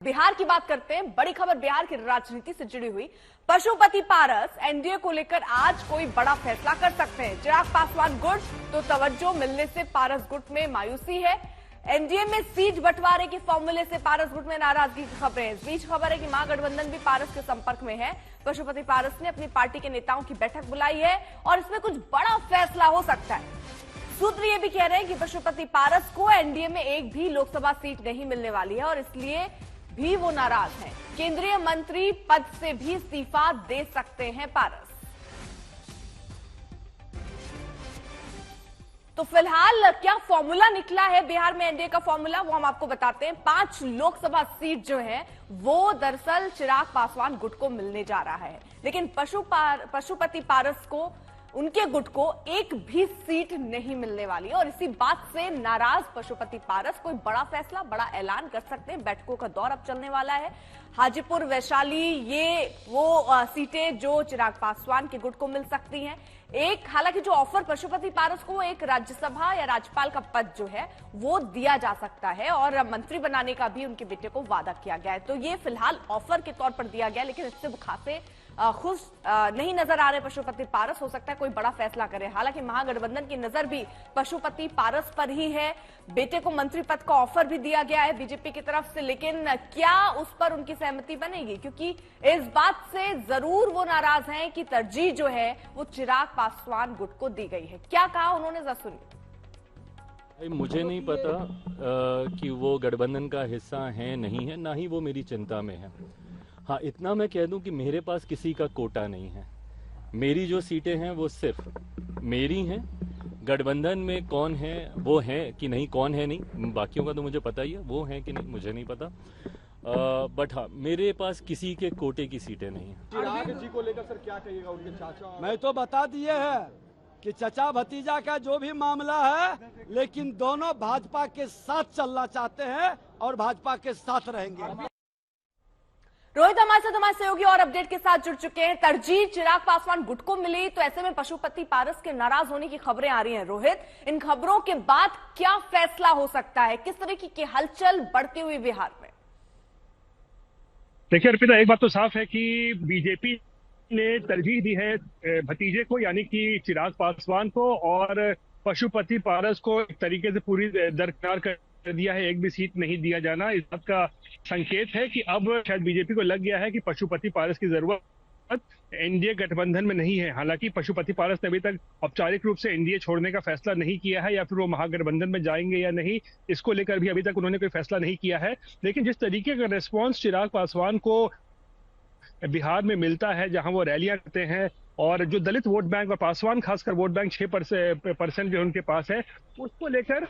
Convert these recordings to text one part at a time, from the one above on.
बिहार की बात करते हैं। बड़ी खबर बिहार की राजनीति से जुड़ी हुई। पशुपति पारस एनडीए को लेकर आज कोई बड़ा फैसला कर सकते हैं। चिराग पासवान गुट तो तवज्जो मिलने से पारस गुट में मायूसी है। एनडीए में सीट बंटवारे के फॉर्मूले से पारस गुट में नाराजगी की खबरें हैं। इस बीच खबर है कि महागठबंधन भी पारस के संपर्क में है। पशुपति पारस ने अपनी पार्टी के नेताओं की बैठक बुलाई है और इसमें कुछ बड़ा फैसला हो सकता है। सूत्र ये भी कह रहे हैं कि पशुपति पारस को एनडीए में एक भी लोकसभा सीट नहीं मिलने वाली है और इसलिए भी वो नाराज हैं। केंद्रीय मंत्री पद से भी इस्तीफा दे सकते हैं पारस। तो फिलहाल क्या फॉर्मूला निकला है बिहार में एनडीए का फॉर्मूला, वो हम आपको बताते हैं। 5 लोकसभा सीट जो है वो दरअसल चिराग पासवान गुट को मिलने जा रहा है, लेकिन पशुपति पारस को, उनके गुट को एक भी सीट नहीं मिलने वाली और इसी बात से नाराज पशुपति पारस कोई बड़ा फैसला, बड़ा ऐलान कर सकते हैं। बैठकों का दौर अब चलने वाला है। हाजीपुर, वैशाली, ये वो सीटें जो चिराग पासवान के गुट को मिल सकती हैं। एक हालांकि जो ऑफर पशुपति पारस को एक राज्यसभा या राज्यपाल का पद जो है वो दिया जा सकता है और मंत्री बनाने का भी उनके बेटे को वादा किया गया है। तो ये फिलहाल ऑफर के तौर पर दिया गया, लेकिन इससे वो खासे खुश नहीं नजर आ रहे पशुपति पारस। हो सकता है कोई बड़ा फैसला करे। हालांकि महागठबंधन की नजर भी पशुपति पारस पर ही है। बेटे को मंत्री पद का ऑफर भी दिया गया है बीजेपी की तरफ से, लेकिन क्या उस पर उनकी सहमति बनेगी? क्योंकि इस बात से जरूर वो नाराज हैं कि तरजीह जो है वो चिराग पासवान गुट को दी गई है। क्या कहा उन्होंने, जरा सुनिए। मुझे नहीं पता कि वो गठबंधन का हिस्सा है नहीं है, ना ही वो मेरी चिंता में है। हाँ, इतना मैं कह दूं कि मेरे पास किसी का कोटा नहीं है। मेरी जो सीटें हैं वो सिर्फ मेरी हैं। गठबंधन में कौन है वो है कि नहीं, कौन है नहीं, बाकियों का तो मुझे पता ही है, वो है कि नहीं मुझे नहीं पता। बट हाँ, मेरे पास किसी के कोटे की सीटें नहीं हैं। चिराग जी को लेकर सर क्या कहिएगा, उनके चाचा? मैं तो बता दिए है कि चचा भतीजा का जो भी मामला है, लेकिन दोनों भाजपा के साथ चलना चाहते हैं और भाजपा के साथ रहेंगे। रोहित हमारे साथ हमारे सहयोगी और अपडेट के साथ जुड़ चुके हैं। तरजीह चिराग पासवान गुट को मिली, तो ऐसे में पशुपति पारस के नाराज होने की खबरें आ रही हैं। रोहित, इन खबरों के बाद क्या फैसला हो सकता है? किस तरीके की हलचल बढ़ती हुई बिहार में? देखिए अर्पिता, एक बात तो साफ है कि बीजेपी ने तरजीह दी है भतीजे को, यानी कि चिराग पासवान को, और पशुपति पारस को एक तरीके से पूरी दरकिनार कर दिया है। एक भी सीट नहीं दिया जाना, इस बात का संकेत है कि अब शायद बीजेपी को लग गया है कि पशुपति पारस की जरूरत एनडीए गठबंधन में नहीं है। हालांकि पशुपति पारस ने अभी तक औपचारिक रूप से एनडीए छोड़ने का फैसला नहीं किया है या फिर वो महागठबंधन में जाएंगे या नहीं, इसको लेकर भी अभी तक उन्होंने कोई फैसला नहीं किया है। लेकिन जिस तरीके का रिस्पॉन्स चिराग पासवान को बिहार में मिलता है, जहां वो रैलियां करते हैं, और जो दलित वोट बैंक और पासवान खासकर वोट बैंक 6% जो उनके पास है, उसको लेकर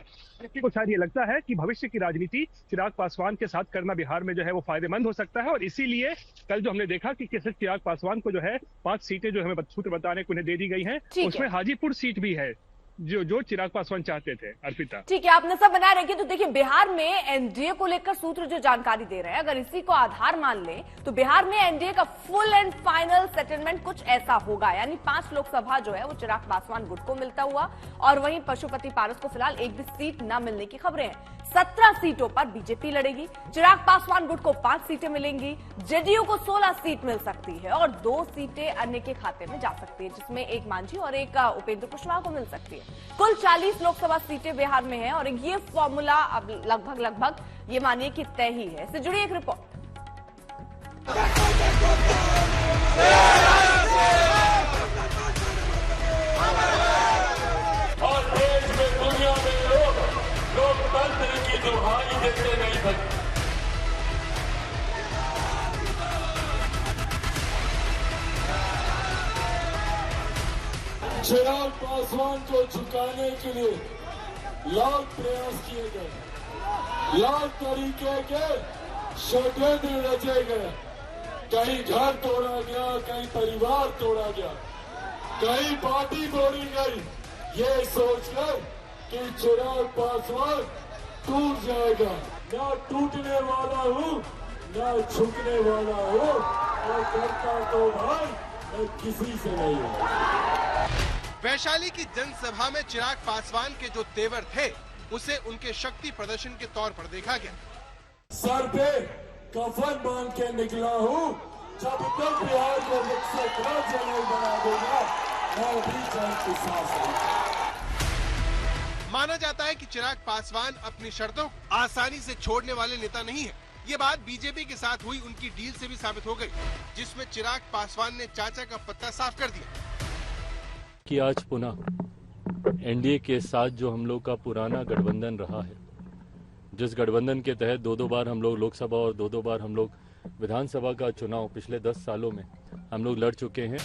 को शायद ये लगता है कि भविष्य की राजनीति चिराग पासवान के साथ करना बिहार में जो है वो फायदेमंद हो सकता है। और इसीलिए कल जो हमने देखा कि कैसे चिराग पासवान को जो है 5 सीटें जो हमें सूत्र बताने को उन्हें दे दी गई हैं, उसमें हाजीपुर सीट भी है जो चिराग पासवान चाहते थे। अर्पिता, ठीक है, आपने सब बनाए रखिए। तो देखिए, बिहार में एनडीए को लेकर सूत्र जो जानकारी दे रहे हैं, अगर इसी को आधार मान ले तो बिहार में एनडीए का फुल एंड फाइनल सेटलमेंट कुछ ऐसा होगा, यानी 5 लोकसभा जो है वो चिराग पासवान गुट को मिलता हुआ, और वहीं पशुपति पारस को फिलहाल एक भी सीट न मिलने की खबरें हैं। 17 सीटों पर बीजेपी लड़ेगी। चिराग पासवान गुट को 5 सीटें मिलेंगी, जेडीयू को 16 सीट मिल सकती है और 2 सीटें अन्य के खाते में जा सकती है, जिसमें एक मांझी और एक उपेंद्र कुशवाहा को मिल सकती है। कुल 40 लोकसभा सीटें बिहार में हैं और ये फॉर्मूला अब लगभग ये मानिए कि तय ही है। इससे जुड़ी एक रिपोर्ट। और देश में, दुनिया में लोकतंत्र की दुहाई देते नहीं बनते। चिराग पासवान को झुकाने के लिए लाख प्रयास किए गए, लाख तरीके के षड्यंत्र रचे गए। कहीं घर तोड़ा गया, कहीं परिवार तोड़ा गया, कहीं पार्टी तोड़ी गई, ये सोचकर कि चिराग पासवान टूट जाएगा। ना टूटने वाला हूँ, ना झुकने वाला हूँ, और करता तो भाई मैं किसी से नहीं हूँ। वैशाली की जनसभा में चिराग पासवान के जो तेवर थे, उसे उनके शक्ति प्रदर्शन के तौर पर देखा गया। सर पे कफन बांध के निकला हूँ। जब तक बिहार को मुझसे राज्य नहीं बना देगा, मैं भी चैन की सांस लूंगा। माना जाता है कि चिराग पासवान अपनी शर्तों को आसानी से छोड़ने वाले नेता नहीं है। ये बात बीजेपी के साथ हुई उनकी डील से भी साबित हो गई, जिसमें चिराग पासवान ने चाचा का पत्ता साफ कर दिया कि आज पुनः एनडीए के साथ जो हम लोग का पुराना गठबंधन रहा है, जिस गठबंधन के तहत दो बार हम लोग लोकसभा और दो बार हम लोग विधानसभा का चुनाव पिछले 10 सालों में हम लोग लड़ चुके हैं।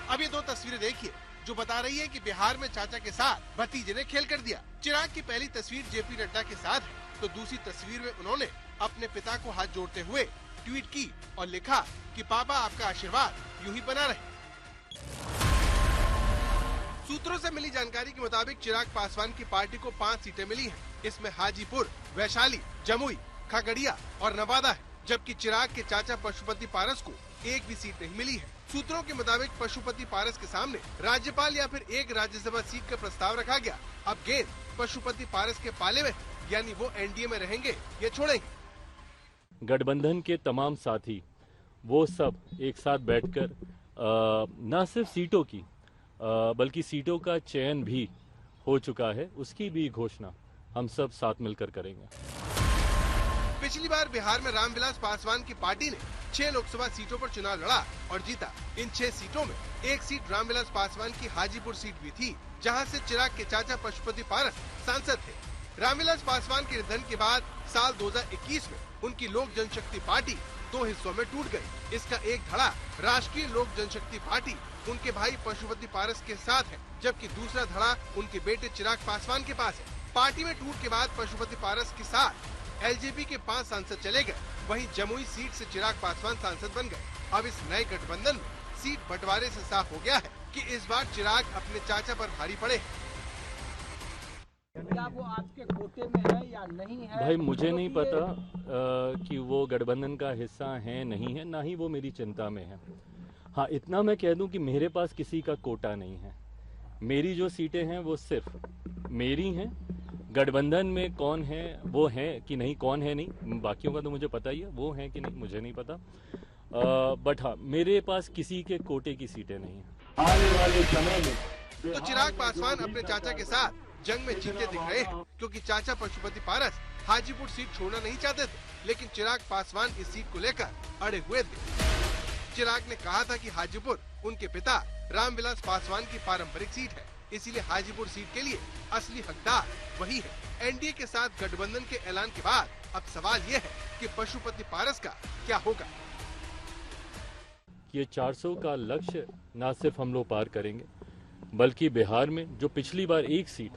अब ये दो तस्वीरें देखिए जो बता रही है कि बिहार में चाचा के साथ भतीजे ने खेल कर दिया। चिराग की पहली तस्वीर जेपी नड्डा के साथ है, तो दूसरी तस्वीर में उन्होंने अपने पिता को हाथ जोड़ते हुए ट्वीट की और लिखा कि पापा आपका आशीर्वाद यूं ही बना रहे। सूत्रों से मिली जानकारी के मुताबिक चिराग पासवान की पार्टी को 5 सीटें मिली हैं। इसमें हाजीपुर, वैशाली, जमुई, खगड़िया और नवादा है, जबकि चिराग के चाचा पशुपति पारस को एक भी सीट नहीं मिली है। सूत्रों के मुताबिक पशुपति पारस के सामने राज्यपाल या फिर एक राज्यसभा सीट का प्रस्ताव रखा गया। अब गेंद पशुपति पारस के पाले में, यानी वो एनडीए में रहेंगे या छोड़ेंगे। गठबंधन के तमाम साथी वो सब एक साथ बैठकर न सिर्फ सीटों की बल्कि सीटों का चयन भी हो चुका है, उसकी भी घोषणा हम सब साथ मिलकर करेंगे। पिछली बार बिहार में रामविलास पासवान की पार्टी ने 6 लोकसभा सीटों पर चुनाव लड़ा और जीता। इन 6 सीटों में एक सीट रामविलास पासवान की हाजीपुर सीट भी थी, जहां से चिराग के चाचा पशुपति पारस सांसद थे। रामविलास पासवान के निधन के बाद साल 2021 में उनकी लोक जनशक्ति पार्टी 2 हिस्सों में टूट गई। इसका एक धड़ा राष्ट्रीय लोक जनशक्ति पार्टी उनके भाई पशुपति पारस के साथ है, जबकि दूसरा धड़ा उनके बेटे चिराग पासवान के पास है। पार्टी में टूट के बाद पशुपति पारस के साथ एलजेपी के 5 सांसद चले गए, वहीं जमुई सीट से चिराग पासवान सांसद बन गए। अब इस नए गठबंधन में सीट बंटवारे से साफ हो गया है कि इस बार चिराग अपने चाचा पर भारी पड़े। क्या वो आपके कोटे में है या नहीं है? भाई मुझे नहीं पता कि वो गठबंधन का हिस्सा है नहीं है, ना ही वो मेरी चिंता में है। हाँ, इतना मैं कह दूं कि मेरे पास किसी का कोटा नहीं है। मेरी जो सीटें हैं वो सिर्फ मेरी हैं। गठबंधन में कौन है वो है कि नहीं, कौन है नहीं, बाकियों का तो मुझे पता ही है, वो है कि नहीं मुझे नहीं पता। बट हाँ, मेरे पास किसी के कोटे की सीटें नहीं है। आने वाले समय में तो चिराग पासवान अपने चाचा के साथ जंग में जीते दिख रहे हैं, क्योंकि चाचा पशुपति पारस हाजीपुर सीट छोड़ना नहीं चाहते थे, लेकिन चिराग पासवान इस सीट को लेकर अड़े हुए थे। चिराग ने कहा था कि हाजीपुर उनके पिता रामविलास पासवान की पारंपरिक सीट है, इसीलिए हाजीपुर सीट के लिए असली हकदार वही है। एनडीए के साथ गठबंधन के ऐलान के बाद अब सवाल ये है कि पशुपति पारस का क्या होगा। ये 400 का लक्ष्य ना सिर्फ हम लोग पार करेंगे, बल्कि बिहार में जो पिछली बार एक सीट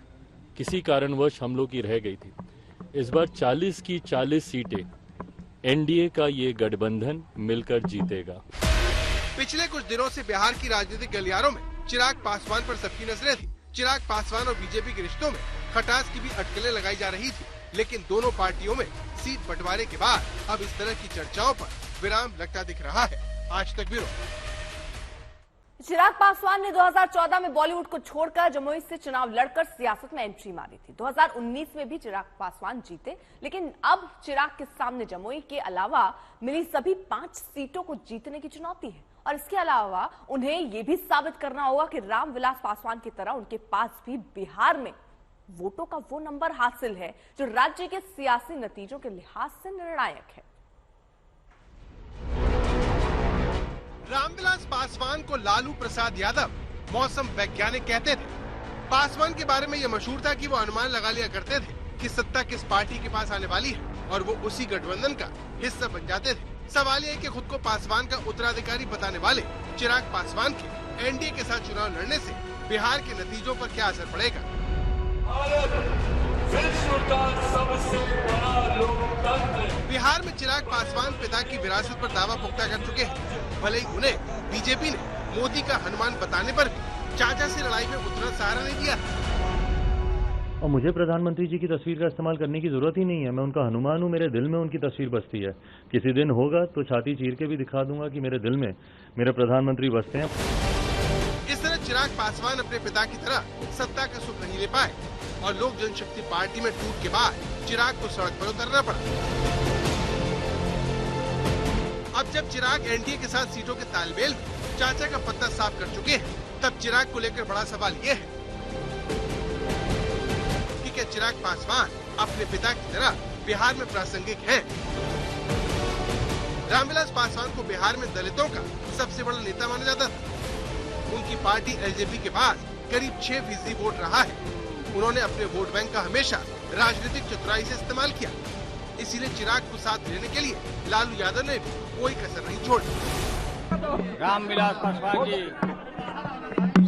किसी कारणवश हम लोग की रह गई थी, इस बार 40 की 40 सीटें एनडीए का ये गठबंधन मिलकर जीतेगा। पिछले कुछ दिनों से बिहार की राजनीतिक गलियारों में चिराग पासवान पर सबकी नजरें थी। चिराग पासवान और बीजेपी के रिश्तों में खटास की भी अटकलें लगाई जा रही थी, लेकिन दोनों पार्टियों में सीट बंटवारे के बाद अब इस तरह की चर्चाओं पर विराम लगता दिख रहा है। आज तक ब्यूरो। चिराग पासवान ने 2014 में बॉलीवुड को छोड़कर जमुई से चुनाव लड़कर सियासत में एंट्री मारी थी। 2019 में भी चिराग पासवान जीते, लेकिन अब चिराग के सामने जमुई के अलावा मिली सभी 5 सीटों को जीतने की चुनौती है, और इसके अलावा उन्हें यह भी साबित करना होगा कि रामविलास पासवान की तरह उनके पास भी बिहार में वोटों का वो नंबर हासिल है जो राज्य के सियासी नतीजों के लिहाज से निर्णायक है। रामविलास पासवान को लालू प्रसाद यादव मौसम वैज्ञानिक कहते थे। पासवान के बारे में यह मशहूर था कि वो अनुमान लगा लिया करते थे कि सत्ता किस पार्टी के पास आने वाली है, और वो उसी गठबंधन का हिस्सा बन जाते थे। सवाल यह है कि खुद को पासवान का उत्तराधिकारी बताने वाले चिराग पासवान के एनडीए के साथ चुनाव लड़ने से बिहार के नतीजों पर क्या असर पड़ेगा। बिहार में चिराग पासवान पिता की विरासत पर दावा पुख्ता कर चुके हैं। भले ही उन्हें बीजेपी ने मोदी का हनुमान बताने पर भी चाचा से लड़ाई में उतना सहारा नहीं दिया। और मुझे प्रधानमंत्री जी की तस्वीर का इस्तेमाल करने की जरूरत ही नहीं है। मैं उनका हनुमान हूँ, मेरे दिल में उनकी तस्वीर बसती है। किसी दिन होगा तो छाती चीर के भी दिखा दूंगा कि मेरे दिल में मेरे प्रधानमंत्री बसते हैं। इस तरह चिराग पासवान अपने पिता की तरह सत्ता का सुख नहीं ले पाए और लोक जनशक्ति पार्टी में टूट के बाद चिराग को सड़क पर उतरना पड़ा। अब जब चिराग एनडीए के साथ सीटों के तालमेल में चाचा का पत्ता साफ कर चुके हैं, तब चिराग को लेकर बड़ा सवाल ये है कि क्या चिराग पासवान अपने पिता की तरह बिहार में प्रासंगिक हैं? रामविलास पासवान को बिहार में दलितों का सबसे बड़ा नेता माना जाता था। उनकी पार्टी एलजेपी के बाद करीब 6% वोट रहा है। उन्होंने अपने वोट बैंक का हमेशा राजनीतिक चतुराई से इस्तेमाल किया। इसीलिए चिराग को साथ लेने के लिए लालू यादव ने भी कोई कसर नहीं छोड़ी। रामविलास पासवान जी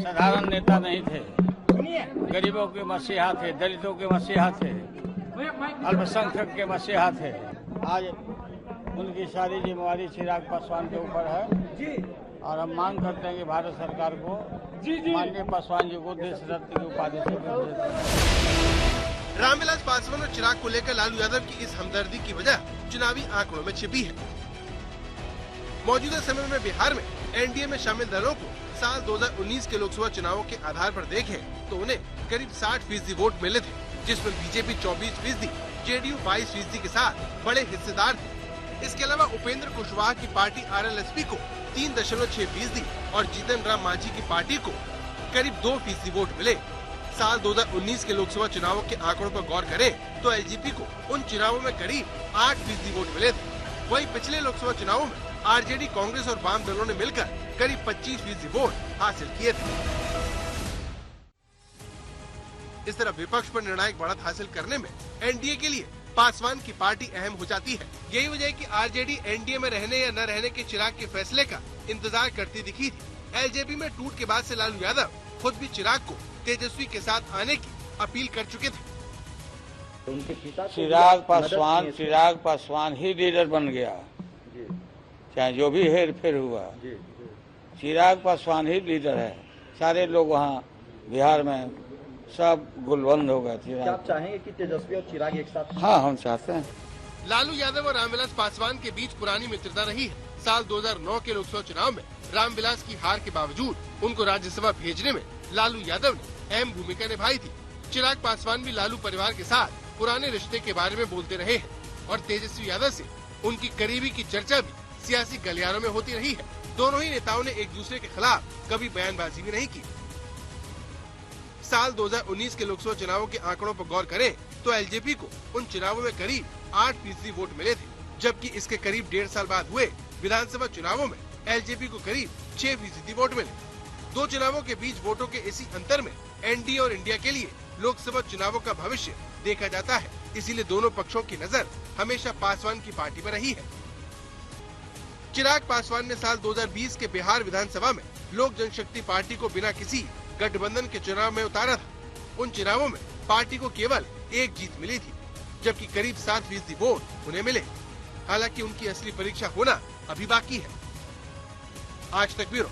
साधारण नेता नहीं थे, गरीबों के मसीहा थे, दलितों के मसीहा थे, अल्पसंख्यक के मसीहा थे। आज उनकी सारी जिम्मेवारी चिराग पासवान के ऊपर है और हम मांग करते हैं कि भारत सरकार को माननीय पासवान जी को देश रत्न की उपाधि से। रामविलास पासवान और चिराग को लेकर लालू यादव की इस हमदर्दी की वजह चुनावी आंकड़ों में छिपी है। मौजूदा समय में बिहार में एनडीए में शामिल दलों को साल 2019 के लोकसभा चुनावों के आधार पर देखें तो उन्हें करीब 60% वोट मिले थे, जिसमें बीजेपी 24%, जेडीयू 22% के साथ बड़े हिस्सेदार थे। इसके अलावा उपेंद्र कुशवाहा की पार्टी आरएलएसपी को 3.6% और जीतन राम मांझी की पार्टी को करीब 2% वोट मिले। साल 2019 के लोकसभा चुनावों के आंकड़ों पर गौर करें तो एलजेपी को उन चुनावों में करीब 8% वोट मिले थे। वहीं पिछले लोकसभा चुनावों में आरजेडी, कांग्रेस और वाम दलों ने मिलकर करीब 25% वोट हासिल किए थे। इस तरह विपक्ष पर निर्णायक बढ़त हासिल करने में एनडीए के लिए पासवान की पार्टी अहम हो जाती है। यही वजह है कि आरजेडी एनडीए में रहने या न रहने के चिराग के फैसले का इंतजार करती दिखी थी। एलजेपी में टूट के बाद से लालू यादव खुद भी चिराग को तेजस्वी के साथ आने की अपील कर चुके थे। चिराग पासवान ही लीडर बन गया, चाहे जो भी हेर फेर हुआ, चिराग पासवान ही लीडर है। सारे लोग वहाँ बिहार में सब गुलबंद हो गए। क्या आप चाहेंगे कि तेजस्वी और चिराग एक साथ? हाँ, हम चाहते हैं। लालू यादव और रामविलास पासवान के बीच पुरानी मित्रता रही है। साल 2009 के लोकसभा चुनाव में रामविलास की हार के बावजूद उनको राज्यसभा भेजने में लालू यादव ने अहम भूमिका निभाई थी। चिराग पासवान भी लालू परिवार के साथ पुराने रिश्ते के बारे में बोलते रहे हैं और तेजस्वी यादव से उनकी करीबी की चर्चा भी सियासी गलियारों में होती रही है। दोनों ही नेताओं ने एक दूसरे के खिलाफ कभी बयानबाजी भी नहीं की। साल 2019 के लोकसभा चुनावों के आंकड़ों पर गौर करें तो एलजेपी को उन चुनावों में करीब 8% वोट मिले थे, जबकि इसके करीब 1.5 साल बाद हुए विधानसभा चुनावों में एलजेपी को करीब 6% वोट मिले। दो चुनावों के बीच वोटों के इसी अंतर में एनडीए और इंडिया के लिए लोकसभा चुनावों का भविष्य देखा जाता है। इसीलिए दोनों पक्षों की नजर हमेशा पासवान की पार्टी पर रही है। चिराग पासवान ने साल 2020 के बिहार विधानसभा में लोक जनशक्ति पार्टी को बिना किसी गठबंधन के चुनाव में उतारा था। उन चुनावों में पार्टी को केवल एक जीत मिली थी, जबकि करीब 7% वोट उन्हें मिले। हालांकि उनकी असली परीक्षा होना अभी बाकी है। आज तक ब्यूरो।